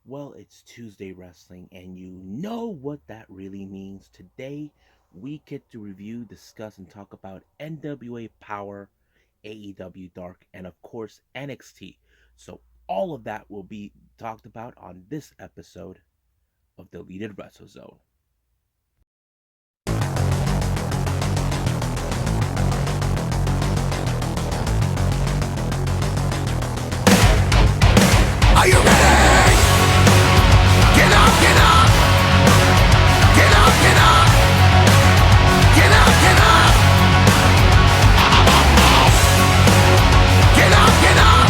Well, it's Tuesday Wrestling, and you know what that really means. Today, we get to review, discuss, and talk about NWA Powerrr, AEW Dark, and of course, NXT. So, all of that will be talked about on this episode of Deleted Wrestle Zone. Are you ready? Get up, get up! Get up, get up! Get up, get up! Get up, get up!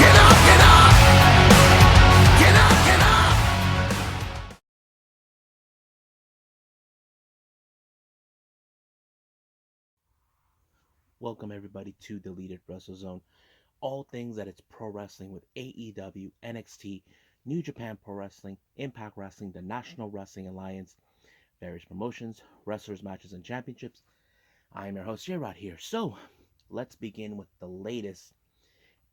Get up, get up! Get up, get up! Welcome, everybody, to Deleted Wrestle Zone. All things that it's pro wrestling with AEW, NXT, New Japan Pro Wrestling, Impact Wrestling, the National Wrestling Alliance, various promotions, wrestlers, matches, and championships. I am your host, J-Rod here. So, let's begin with the latest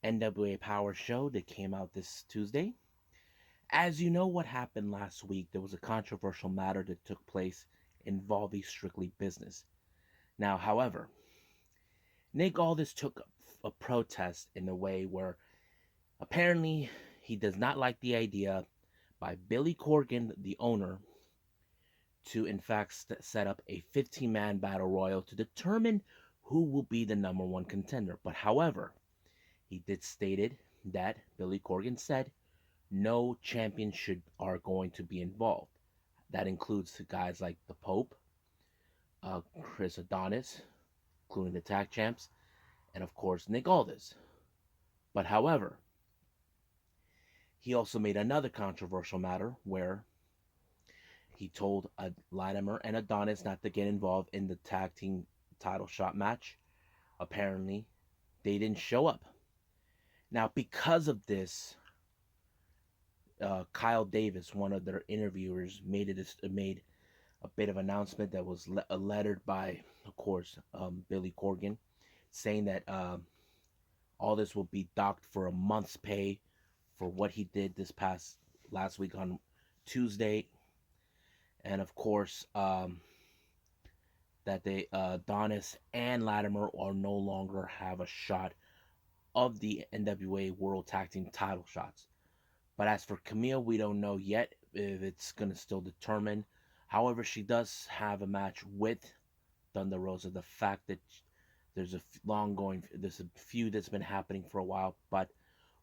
NWA Powerrr show that came out this Tuesday. As you know what happened last week, there was a controversial matter that took place involving strictly business. Now, however, Nick Aldis took a protest in a way where apparently he does not like the idea by Billy Corgan, the owner, to in fact set up a 15-man battle royal to determine who will be the number one contender. But however, he did stated that Billy Corgan said no champions are going to be involved. That includes guys like the Pope, Chris Adonis, including the tag champs, and of course Nick Aldis. But however, he also made another controversial matter where he told Latimer and Adonis not to get involved in the tag team title shot match. Apparently, they didn't show up. Now, because of this, Kyle Davis, one of their interviewers, made a bit of announcement that was lettered by, of course, Billy Corgan, saying that all this will be docked for a month's pay for what he did this past last week on Tuesday, and of course that they Adonis and Latimer are no longer have a shot of the NWA World Tag Team title shots. But as for Camille, we don't know yet if it's gonna still determine. However, she does have a match with Thunder Rosa. The fact that there's there's a feud that's been happening for a while, but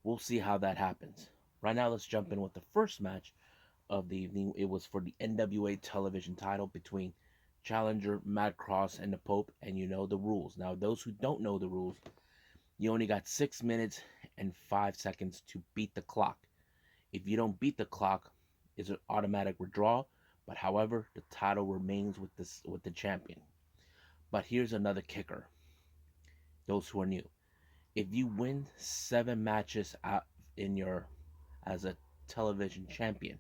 we'll see how that happens. Right now, let's jump in with the first match of the evening. It was for the NWA television title between challenger Matt Cross and the Pope, and you know the rules. Now, those who don't know the rules, you only got 6 minutes and 5 seconds to beat the clock. If you don't beat the clock, it's an automatic withdrawal. But however, the title remains with the champion. But here's another kicker. Those who are new, if you win 7 matches out in your as a television champion,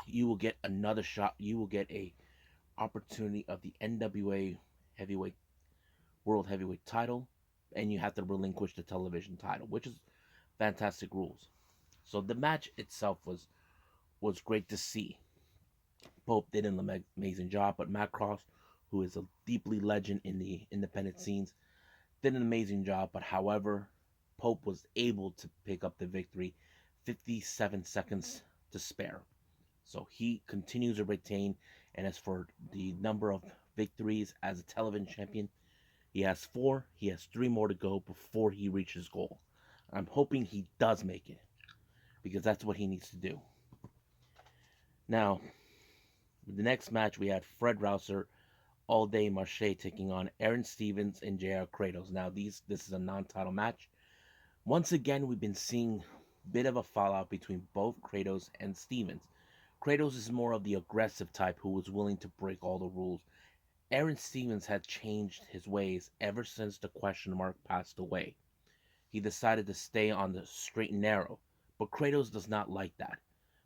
you will get another shot. You will get a opportunity of the NWA heavyweight world heavyweight title, and you have to relinquish the television title, which is fantastic rules. So the match itself was great to see. Pope did an amazing job, but Matt Cross, who is a deeply legend in the independent scenes, did an amazing job. But however, Pope was able to pick up the victory, 57 seconds to spare. So he continues to retain. And as for the number of victories as a television champion, he has 4. He has 3 more to go before he reaches goal. I'm hoping he does make it, because that's what he needs to do. Now, the next match we had Fred Rouser, All Day Marche taking on Aaron Stevens and JR Kratos. Now, this is a non-title match. Once again, we've been seeing a bit of a fallout between both Kratos and Stevens. Kratos is more of the aggressive type who was willing to break all the rules. Aaron Stevens had changed his ways ever since the question mark passed away. He decided to stay on the straight and narrow, but Kratos does not like that.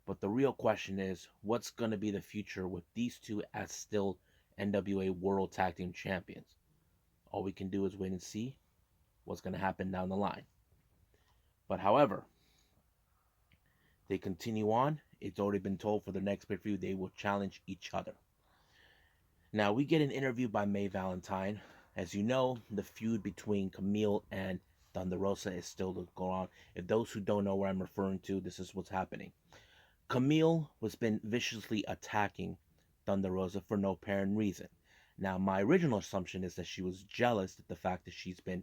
But the real question is, what's going to be the future with these two as still NWA World Tag Team Champions? All we can do is wait and see what's going to happen down the line. But however, They continue on. It's already been told for the next pay-per-view they will challenge each other. Now we get an interview by May Valentine. As you know, the feud between Camille and Thunder Rosa is still going on. If those who don't know what I'm referring to, this is what's happening. Camille was been viciously attacking Thunder Rosa for no apparent reason. Now, my original assumption is that she was jealous at the fact that she's been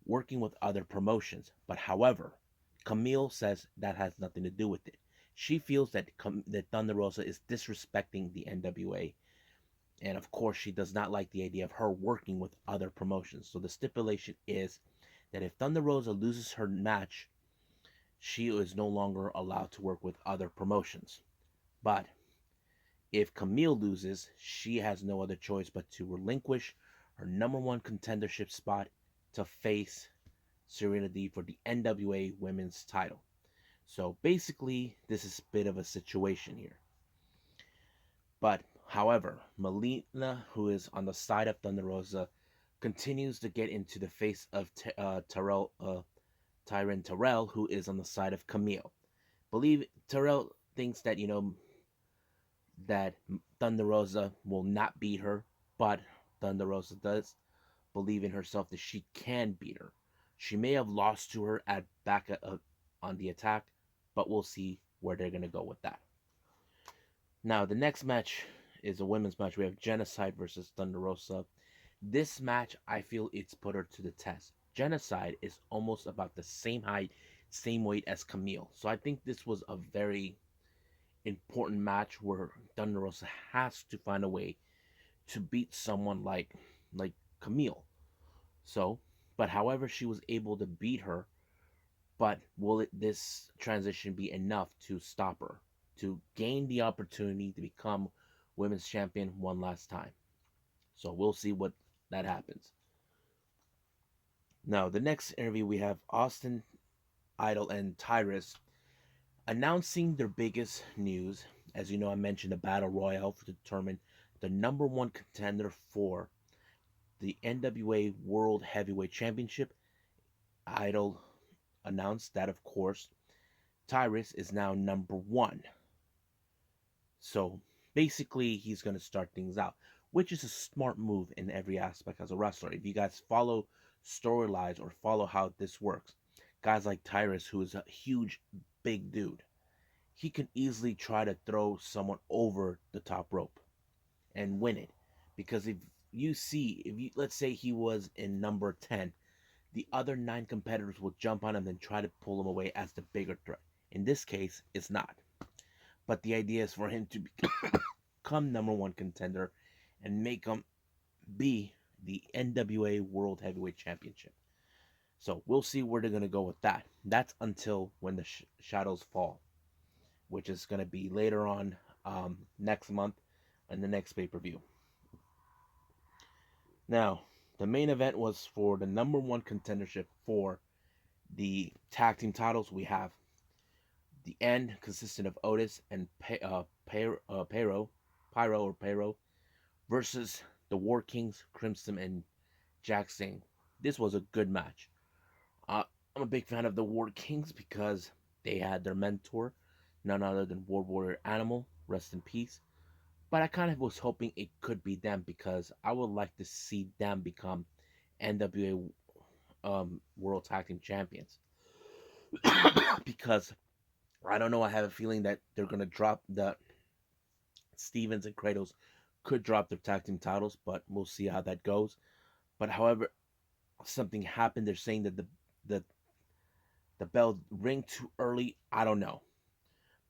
working with other promotions. But however, Camille says that has nothing to do with it. She feels that Thunder Rosa is disrespecting the NWA, and of course, she does not like the idea of her working with other promotions. So the stipulation is that if Thunder Rosa loses her match, she is no longer allowed to work with other promotions. But if Camille loses, she has no other choice but to relinquish her number one contendership spot to face Serenity for the NWA Women's title. So basically, this is a bit of a situation here. But however, Melina, who is on the side of Thunder Rosa, continues to get into the face of Tyron Terrell, who is on the side of Camille. Believe Terrell thinks that that Thunder Rosa will not beat her, but Thunder Rosa does believe in herself that she can beat her. She may have lost to her at on the attack, but we'll see where they're gonna go with that. Now the next match is a women's match. We have Genocide versus Thunder Rosa. This match, I feel it's put her to the test. Genocide is almost about the same height, same weight as Camille. So I think this was a very important match where Thunder Rosa has to find a way to beat someone like Camille. So, but however, she was able to beat her. But will this transition be enough to stop her to gain the opportunity to become women's champion one last time? So we'll see what that happens. Now, the next interview we have Austin Idol and Tyrus announcing their biggest news. As you know, I mentioned a battle royale to determine the number one contender for the NWA World Heavyweight Championship. Idol announced that, of course, Tyrus is now number one. So basically, he's going to start things out, which is a smart move in every aspect as a wrestler. If you guys follow storylines or follow how this works, guys like Tyrus, who is a huge, big dude, he can easily try to throw someone over the top rope and win it. Because if you let's say he was in number 10, the other 9 competitors will jump on him and try to pull him away as the bigger threat. In this case, it's not. But the idea is for him to become number one contender and make him be the NWA World Heavyweight Championship. So we'll see where they're going to go with that. That's until when the shadows fall, which is going to be later on next month in the next pay-per-view. Now, the main event was for the number one contendership for the tag team titles. We have the end consistent of Otis and Pyro versus the War Kings, Crimson and Jack Singh. This was a good match. I'm a big fan of the War Kings because they had their mentor, none other than World Warrior Animal, rest in peace. But I kind of was hoping it could be them because I would like to see them become NWA World Tag Team Champions. Because I don't know, I have a feeling that they're gonna drop the Stevens and Kratos could drop their tag team titles, but we'll see how that goes. But however, something happened. They're saying that the the bell ring too early. I don't know,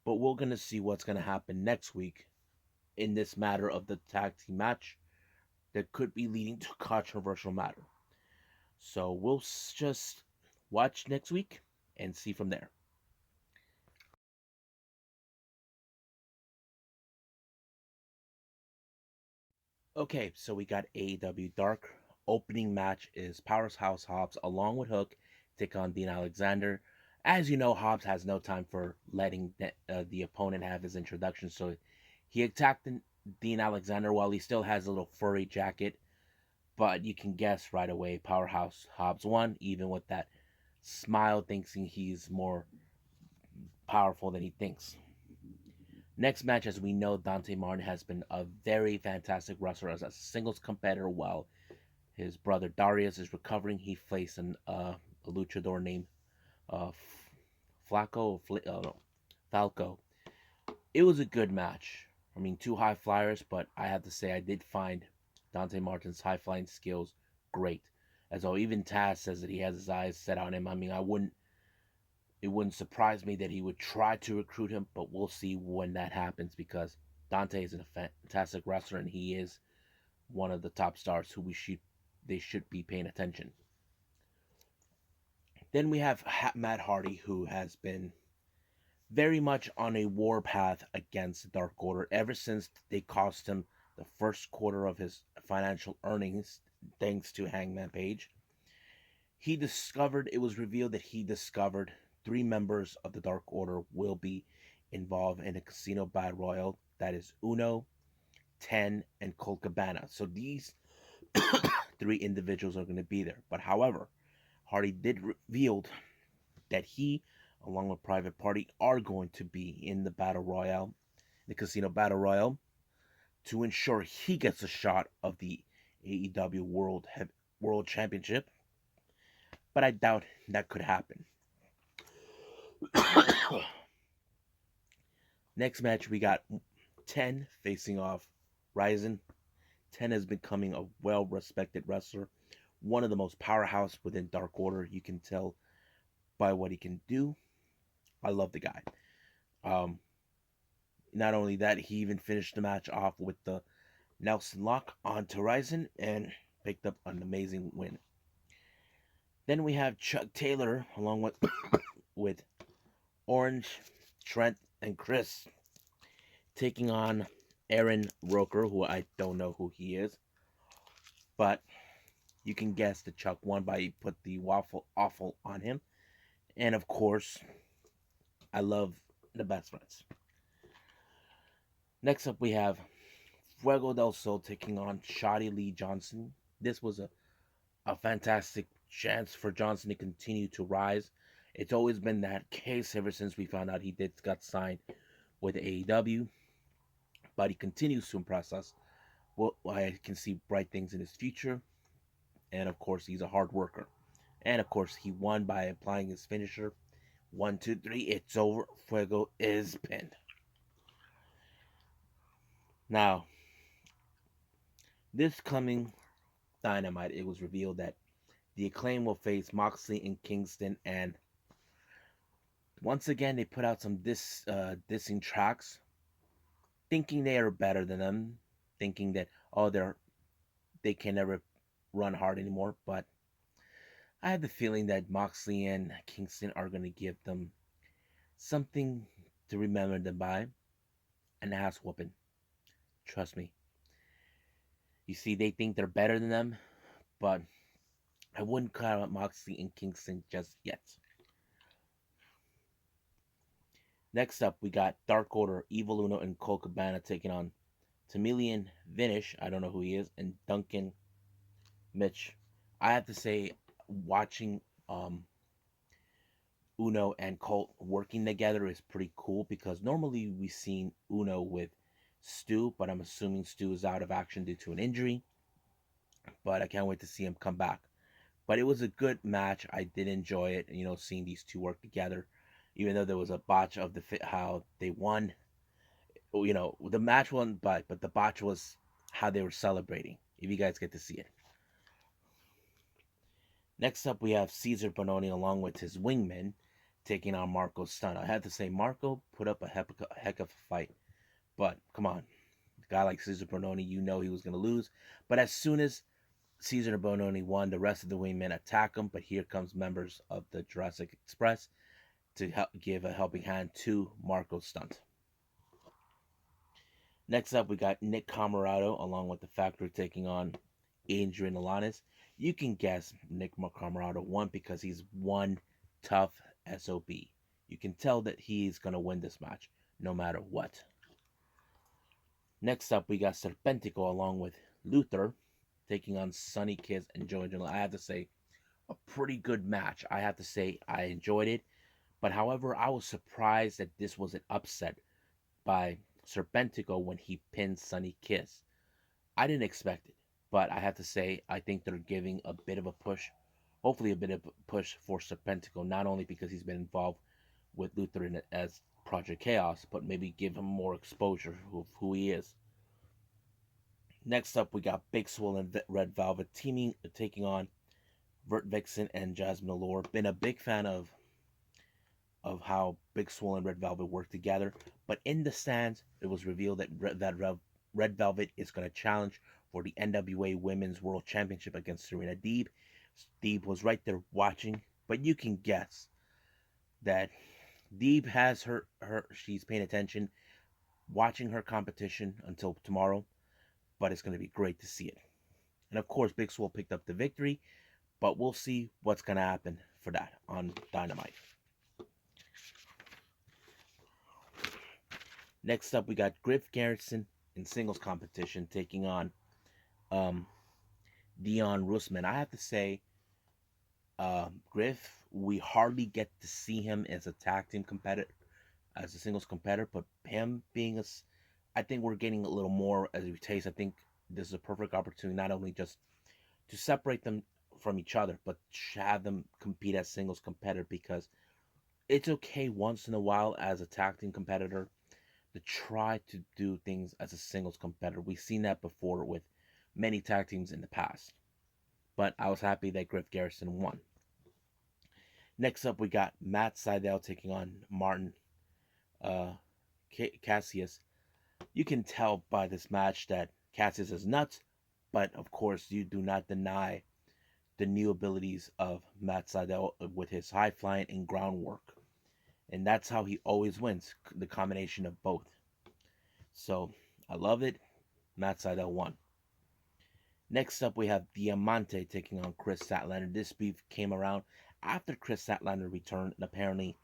but we're gonna see what's gonna happen next week in this matter of the tag team match that could be leading to a controversial matter. So we'll just watch next week and see from there. Okay, so we got AEW Dark. Opening match is Powerhouse Hobbs along with Hook take on Dean Alexander. As you know, Hobbs has no time for letting the opponent have his introduction, so he attacked Dean Alexander while he still has a little furry jacket. But you can guess right away, Powerhouse Hobbs won, even with that smile, thinking he's more powerful than he thinks. Next match, as we know, Dante Martin has been a very fantastic wrestler as a singles competitor while his brother Darius is recovering. He faced a luchador named uh, no, Falco. It was a good match. I mean, two high flyers, but I have to say I did find Dante Martin's high flying skills great. As though even Taz says that he has his eyes set on him. I mean, it wouldn't surprise me that he would try to recruit him, but we'll see when that happens because Dante is a fantastic wrestler and he is one of the top stars who they should be paying attention. Then we have Matt Hardy, who has been very much on a war path against the Dark Order ever since they cost him the first quarter of his financial earnings thanks to Hangman Page. It was revealed that he discovered 3 members of the Dark Order will be involved in a casino battle royal. That is Uno, 10, and Colt Cabana. So these 3 individuals are going to be there. But however, Hardy did reveal that he, along with Private Party, are going to be in the battle royale, the casino battle royale, to ensure he gets a shot of the AEW World Championship. But I doubt that could happen. Next match, we got 10 facing off Ryzen. 10 is becoming a well-respected wrestler, one of the most powerhouse within Dark Order. You can tell by what he can do. I love the guy. Not only that, he even finished the match off with the Nelson Lock onto Ryzen and picked up an amazing win. Then we have Chuck Taylor along with with Orange, Trent, and Chris taking on Aaron Roker, who I don't know who he is, but you can guess that Chuck won by put the waffle awful on him. And of course, I love the best friends. Next up, we have Fuego del Sol taking on Shoddy Lee Johnson. This was a fantastic chance for Johnson to continue to rise. It's always been that case ever since we found out he got signed with AEW, but he continues to impress us. Well, I can see bright things in his future, and of course, he's a hard worker. And of course, he won by applying his finisher. 1, 2, 3, it's over. Fuego is pinned. Now, this coming Dynamite, it was revealed that the Acclaim will face Moxley and Kingston, and once again they put out some dissing tracks, thinking they are better than them, thinking that they can never run hard anymore. But I have the feeling that Moxley and Kingston are going to give them something to remember them by, an ass whooping. Trust me. You see, they think they're better than them, but I wouldn't count out Moxley and Kingston just yet. Next up, we got Dark Order, Evil Uno, and Colt Cabana taking on Tamilian Vinish, I don't know who he is, and Duncan Mitch. I have to say, watching Uno and Colt working together is pretty cool because normally we've seen Uno with Stu, but I'm assuming Stu is out of action due to an injury. But I can't wait to see him come back. But it was a good match. I did enjoy it, seeing these two work together. Even though there was a botch of how they won. The match won, but the botch was how they were celebrating. If you guys get to see it. Next up, we have Cesar Bononi along with his wingman taking on Marco Stunt. I have to say, Marco put up a heck of a fight. But, come on. A guy like Cesar Bononi, he was going to lose. But as soon as Cesar Bononi won, the rest of the wingmen attack him. But here comes members of the Jurassic Express to give a helping hand to Marco Stunt. Next up, we got Nick Camarado along with the Factory taking on Adrian Alanis. You can guess Nick Camarado won because he's one tough SOB. You can tell that he's going to win this match no matter what. Next up, we got Serpentico along with Luther taking on Sonny Kiss and Joey Janela. I have to say, a pretty good match. I have to say, I enjoyed it. But however, I was surprised that this was an upset by Serpentico when he pinned Sunny Kiss. I didn't expect it, but I have to say I think they're giving a bit of a push, hopefully a bit of a push for Serpentico, not only because he's been involved with Luther as Project Chaos, but maybe give him more exposure of who he is. Next up, we got Big Swole and Red Velvet taking on Vert Vixen and Jasmine Allure. Been a big fan of how Big Swole and Red Velvet work together, but in the stands, it was revealed that Red Velvet is going to challenge for the NWA Women's World Championship against Serena Deeb. Deeb was right there watching, but you can guess that Deeb has she's paying attention, watching her competition until tomorrow, but it's going to be great to see it. And of course, Big Swole picked up the victory, but we'll see what's going to happen for that on Dynamite. Next up, we got Griff Garrison in singles competition taking on Dion Russman. I have to say, Griff, we hardly get to see him as a tag team competitor, as a singles competitor, but him being I think we're getting a little more as we taste. I think this is a perfect opportunity not only just to separate them from each other, but have them compete as singles competitor, because it's okay once in a while as a tag team competitor to try to do things as a singles competitor. We've seen that before with many tag teams in the past. But I was happy that Griff Garrison won. Next up, we got Matt Sydal taking on Martin Cassius. You can tell by this match that Cassius is nuts, but of course, you do not deny the new abilities of Matt Sydal with his high flying and groundwork. And that's how he always wins, the combination of both. So I love it. Matt Sydal won. Next up, we have Diamante taking on Chris Statlander. This beef came around after Chris Statlander returned, and apparently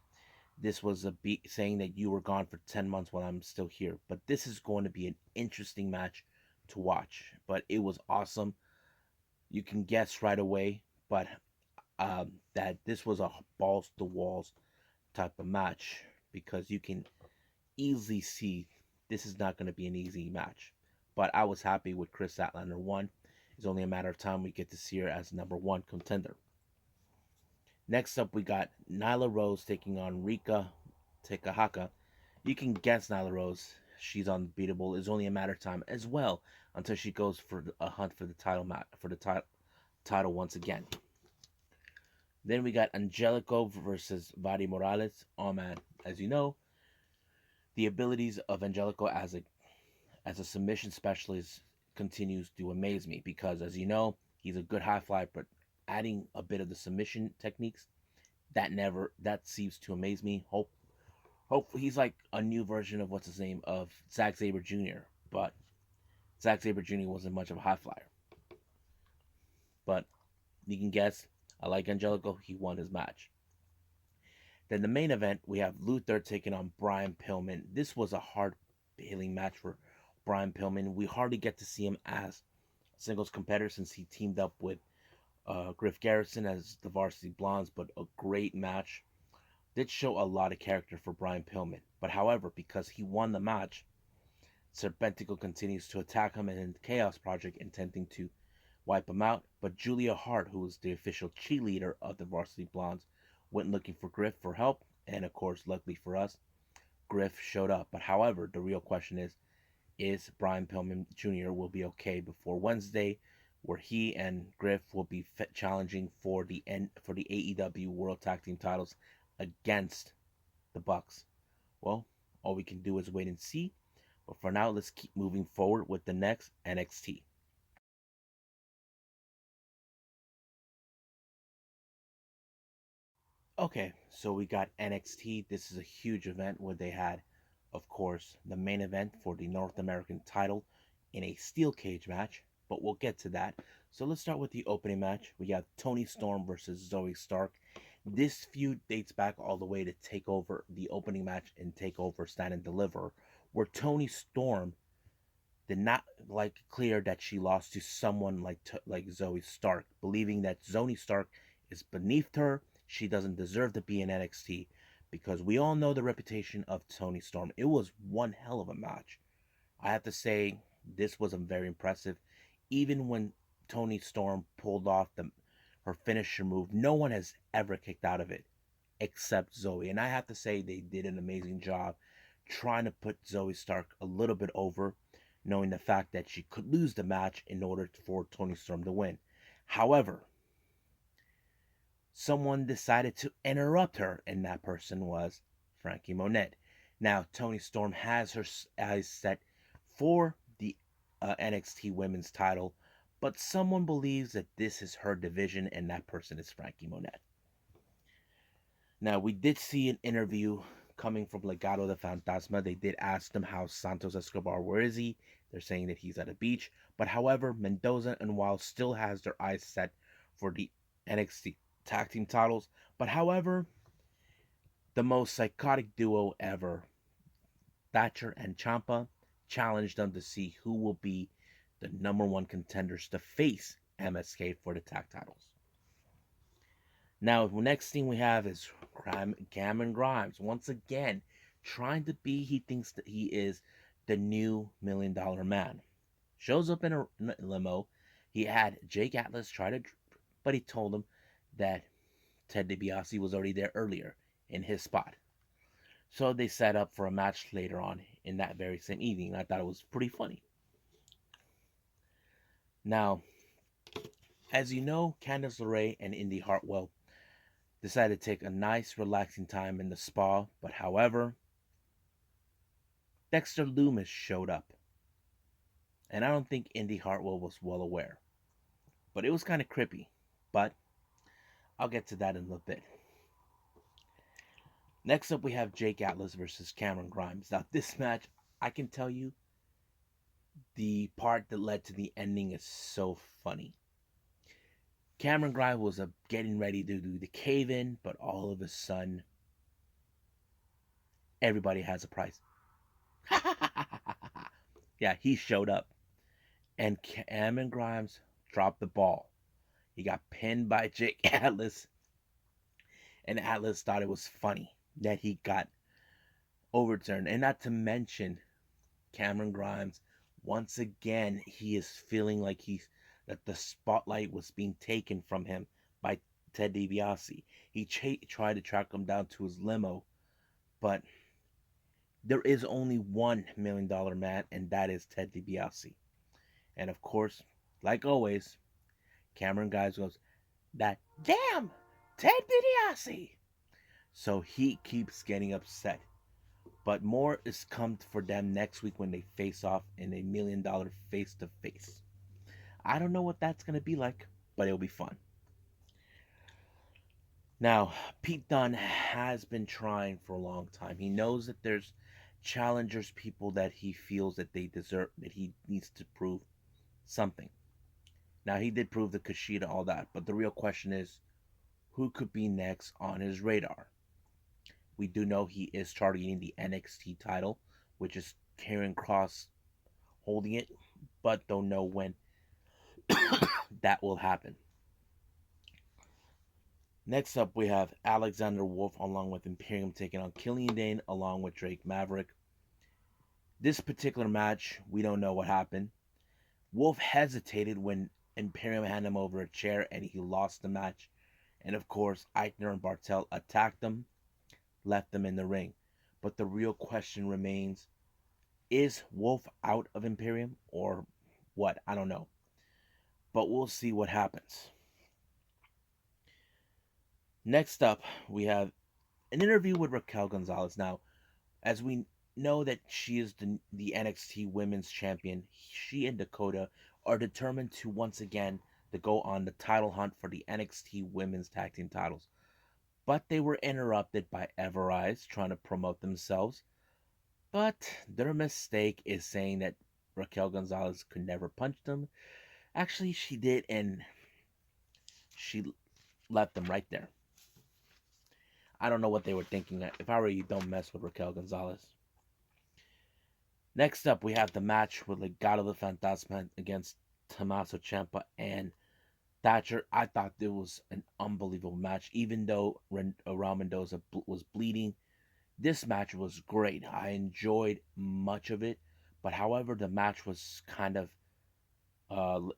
this was a beat saying that you were gone for 10 months while I'm still here. But this is going to be an interesting match to watch. But it was awesome. You can guess right away, but that this was a balls to walls type of match, because you can easily see this is not going to be an easy match. But I was happy with Chris Statlander won. It's only a matter of time we get to see her as #1 contender. Next up, we got Nyla Rose taking on Rika Takahaka. You can guess Nyla Rose. She's unbeatable. It's only a matter of time as well until she goes for a hunt for the title once again. Then we got Angelico versus Vadi Morales. Oh man, as you know, the abilities of Angelico as a submission specialist continues to amaze me, because as you know, he's a good high flyer, but adding a bit of the submission techniques, that seems to amaze me. Hope he's like a new version of what's his name of Zack Sabre Jr., but Zack Sabre Jr. wasn't much of a high flyer. But you can guess, I like Angelico. He won his match. Then the main event, we have Luther taking on Brian Pillman. This was a hard-hitting match for Brian Pillman. We hardly get to see him as a singles competitor since he teamed up with Griff Garrison as the Varsity Blondes, but a great match. Did show a lot of character for Brian Pillman. But however, because he won the match, Serpentico continues to attack him and the Chaos Project intending to wipe him out. But Julia Hart, who is the official cheerleader of the Varsity Blondes, went looking for Griff for help. And of course, luckily for us, Griff showed up. But however, the real question is Brian Pillman Jr. will be okay before Wednesday, where he and Griff will be challenging for the AEW World Tag Team titles against the Bucks. Well, all we can do is wait and see. But for now, let's keep moving forward with the next NXT. Okay, so we got NXT. This is a huge event where they had, of course, the main event for the North American title in a steel cage match, but we'll get to that. So let's start with the opening match. We have Toni Storm versus Zoe Stark. This feud dates back all the way to TakeOver, the opening match in TakeOver Stand and Deliver, where Toni Storm did not like clear that she lost to someone like Zoe Stark, believing that Zoe Stark is beneath her. She doesn't deserve to be in NXT. because we all know the reputation of Toni Storm. It was one hell of a match. I have to say, this was very impressive. Even when Toni Storm pulled off her finisher move, no one has ever kicked out of it except Zoe. And I have to say, they did an amazing job trying to put Zoe Stark a little bit over, knowing the fact that she could lose the match in order for Toni Storm to win. However, someone decided to interrupt her, and that person was Frankie Monet. Now, Toni Storm has her eyes set for the NXT Women's title, but someone believes that this is her division, and that person is Frankie Monet. Now, we did see an interview coming from Legato the Fantasma. They did ask him how Santos Escobar, where is he? They're saying that he's at a beach. But however, Mendoza and Wild still has their eyes set for the NXT tag team titles. But however, the most psychotic duo ever, Thatcher and Ciampa, challenged them to see who will be the number one contenders to face MSK for the tag titles. Now, the next thing we have is Gammon Grimes. Once again, trying to be, he thinks that he is the new $1 Million Man. Shows up in a limo. He had Jake Atlas try to, but he told him that Ted DiBiase was already there earlier in his spot. So they set up for a match later on in that very same evening. I thought it was pretty funny. Now, as you know, Candice LeRae and Indy Hartwell decided to take a nice relaxing time in the spa, but however, Dexter Lumis showed up. And I don't think Indy Hartwell was well aware. But it was kind of creepy. But I'll get to that in a little bit. Next up, we have Jake Atlas versus Cameron Grimes. Now, this match, I can tell you, the part that led to the ending is so funny. Cameron Grimes was getting ready to do the cave-in, but all of a sudden, everybody has a price. Yeah, he showed up. And Cameron Grimes dropped the ball. He got pinned by Jake Atlas. And Atlas thought it was funny that he got overturned. And not to mention, Cameron Grimes, once again, he is feeling like that the spotlight was being taken from him by Ted DiBiase. He tried to track him down to his limo, but there is only one $1 Million Man, and that is Ted DiBiase. And of course, like always, Cameron Grimes goes, "That damn Ted DiBiase!" So he keeps getting upset. But more is come for them next week when they face off in a $1 Million face-to-face. I don't know what that's going to be like, but it'll be fun. Now, Pete Dunne has been trying for a long time. He knows that there's challengers, people that he feels that they deserve, that he needs to prove something. Now, he did prove the Kushida, all that, but the real question is, who could be next on his radar? We do know he is targeting the NXT title, which is Karrion Kross holding it, but don't know when that will happen. Next up, we have Alexander Wolf along with Imperium taking on Killian Dane along with Drake Maverick. This particular match, we don't know what happened. Wolf hesitated when Imperium handed him over a chair and he lost the match. And of course, Eichner and Bartel attacked him, left them in the ring. But the real question remains, is Wolf out of Imperium or what? I don't know. But we'll see what happens. Next up, we have an interview with Raquel Gonzalez. Now, as we know that she is the NXT Women's Champion, she and Dakota are determined to once again to go on the title hunt for the NXT Women's Tag Team titles. But they were interrupted by Everrise trying to promote themselves. But their mistake is saying that Raquel Gonzalez could never punch them. Actually, she did, and she left them right there. I don't know what they were thinking. If I were you, don't mess with Raquel Gonzalez. Next up, we have the match with Legato the Fantasma against Tommaso Ciampa and Thatcher, I thought it was an unbelievable match. Even though Raul Mendoza was bleeding, this match was great. I enjoyed much of it. But however, the match was kind of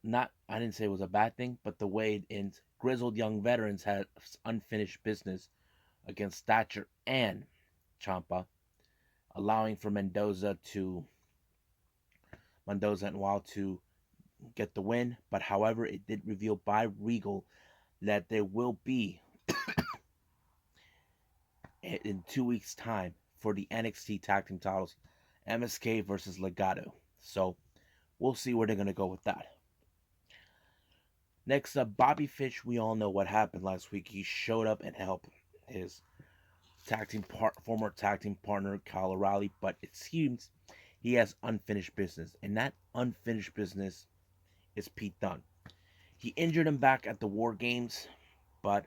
not, I didn't say it was a bad thing, but the way it ends, grizzled young veterans had unfinished business against Thatcher and Champa, allowing for Mendoza and Wild to get the win. But however, it did reveal by Regal that there will be in 2 weeks' time for the NXT Tag Team titles, MSK versus Legato. So we'll see where they're gonna go with that. Next up, Bobby Fish. We all know what happened last week. He showed up and helped his former tag team partner Kyle O'Reilly, but it seems he has unfinished business, and that unfinished business is Pete Dunne. He injured him back at the War Games, but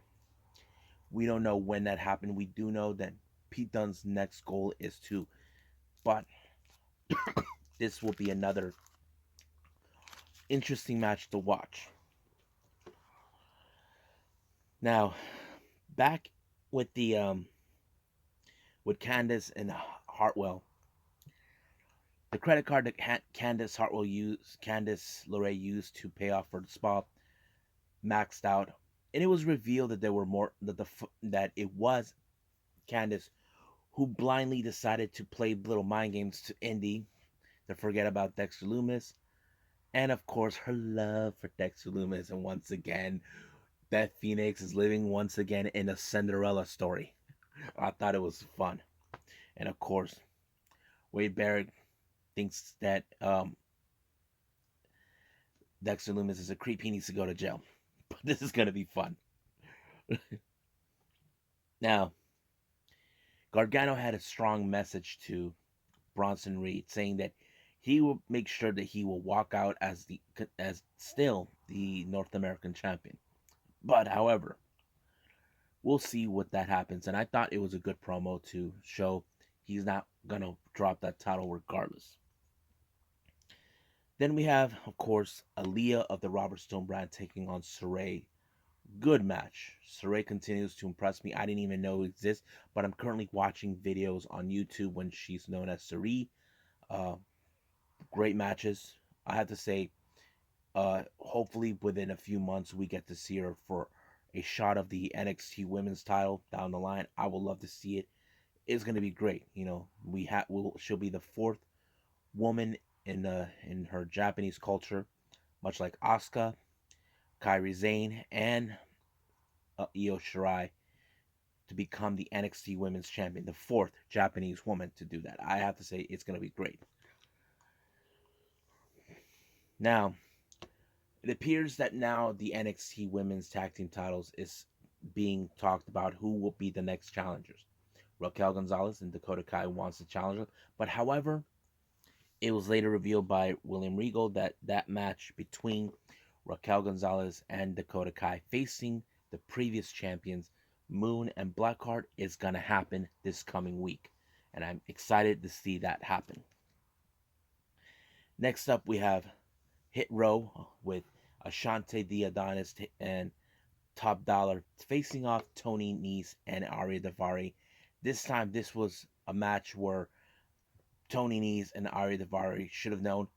we don't know when that happened. We do know that Pete Dunne's next goal is to, but this will be another interesting match to watch. Now, back with the with Candice and Hartwell, the credit card that Candice LeRae used to pay off for the spa maxed out, and it was revealed that there were more that it was Candice who blindly decided to play little mind games to Indy to forget about Dexter Lumis, and of course her love for Dexter Lumis. And once again, Beth Phoenix is living once again in a Cinderella story. I thought it was fun, and of course, Wade Barrett thinks that Dexter Lumis is a creep. He needs to go to jail. But this is gonna be fun. Now, Gargano had a strong message to Bronson Reed, saying that he will make sure that he will walk out as still the North American champion. But however, we'll see what that happens. And I thought it was a good promo to show he's not gonna drop that title regardless. Then we have, of course, Aaliyah of the Robert Stone brand taking on Saraya. Good match. Saraya continues to impress me. I didn't even know it exists, but I'm currently watching videos on YouTube when she's known as Saraya. Uh, Great matches. I have to say, hopefully within a few months we get to see her for a shot of the NXT Women's title down the line. I would love to see it. It's going to be great. You know, she'll be the fourth woman in her Japanese culture, much like Asuka, Kairi Sane, and Io Shirai, to become the NXT Women's Champion, the fourth Japanese woman to do that. I have to say it's going to be great. Now, it appears that now the NXT Women's Tag Team titles is being talked about who will be the next challengers. Raquel Gonzalez and Dakota Kai wants to challenge them, but however, it was later revealed by William Regal that that match between Raquel Gonzalez and Dakota Kai facing the previous champions Moon and Blackheart is going to happen this coming week, and I'm excited to see that happen. Next up, we have Hit Row with Ashante the Adonis and Top Dollar facing off Tony Nese and Arya Daivari. This time, this was a match where Tony Nese and Arya Daivari should have known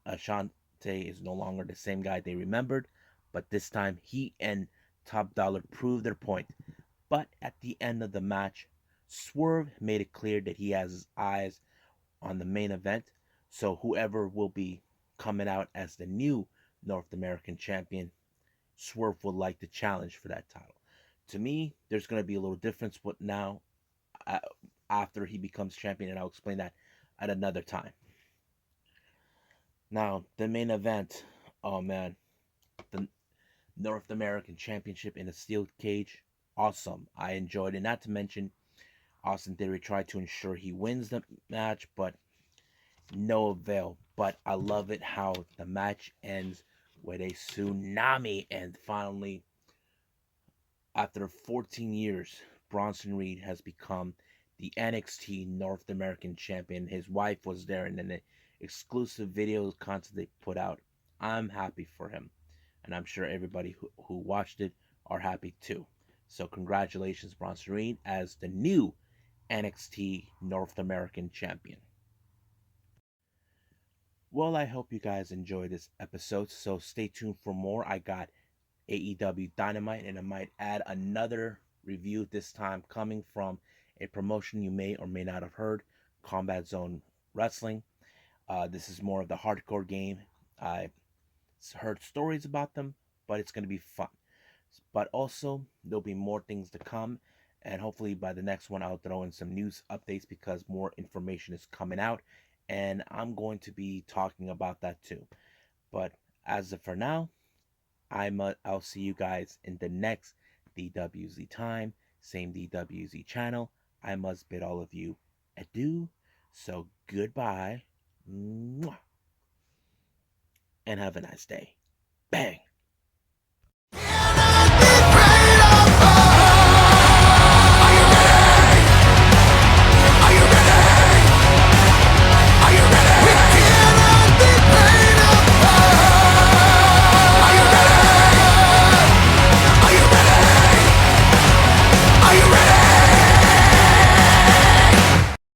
Ashante is no longer the same guy they remembered, but this time he and Top Dollar proved their point. But at the end of the match, Swerve made it clear that he has his eyes on the main event, so whoever will be coming out as the new North American champion, Swerve would like to challenge for that title. To me, there's going to be a little difference with now after he becomes champion, and I'll explain that at another time. Now, the main event, oh man, the North American Championship in a steel cage, awesome. I enjoyed it. Not to mention, Austin Theory tried to ensure he wins the match, but no avail. But I love it how the match ends with a tsunami, and finally, after 14 years, Bronson Reed has become the NXT North American champion. His wife was there in an exclusive video content they put out. I'm happy for him. and I'm sure everybody who watched it are happy too. So congratulations, Bronson Reed, as the new NXT North American Champion. Well, I hope you guys enjoyed this episode, so stay tuned for more. I got AEW Dynamite, and I might add another review, this time coming from a promotion you may or may not have heard, Combat Zone Wrestling. This is more of the hardcore game. I heard stories about them, but it's going to be fun. But also, there'll be more things to come, and hopefully by the next one, I'll throw in some news updates because more information is coming out, and I'm going to be talking about that too. But as of for now, I'll see you guys in the next DWZ time, same DWZ channel. I must bid all of you adieu. So goodbye, and have a nice day. Bang.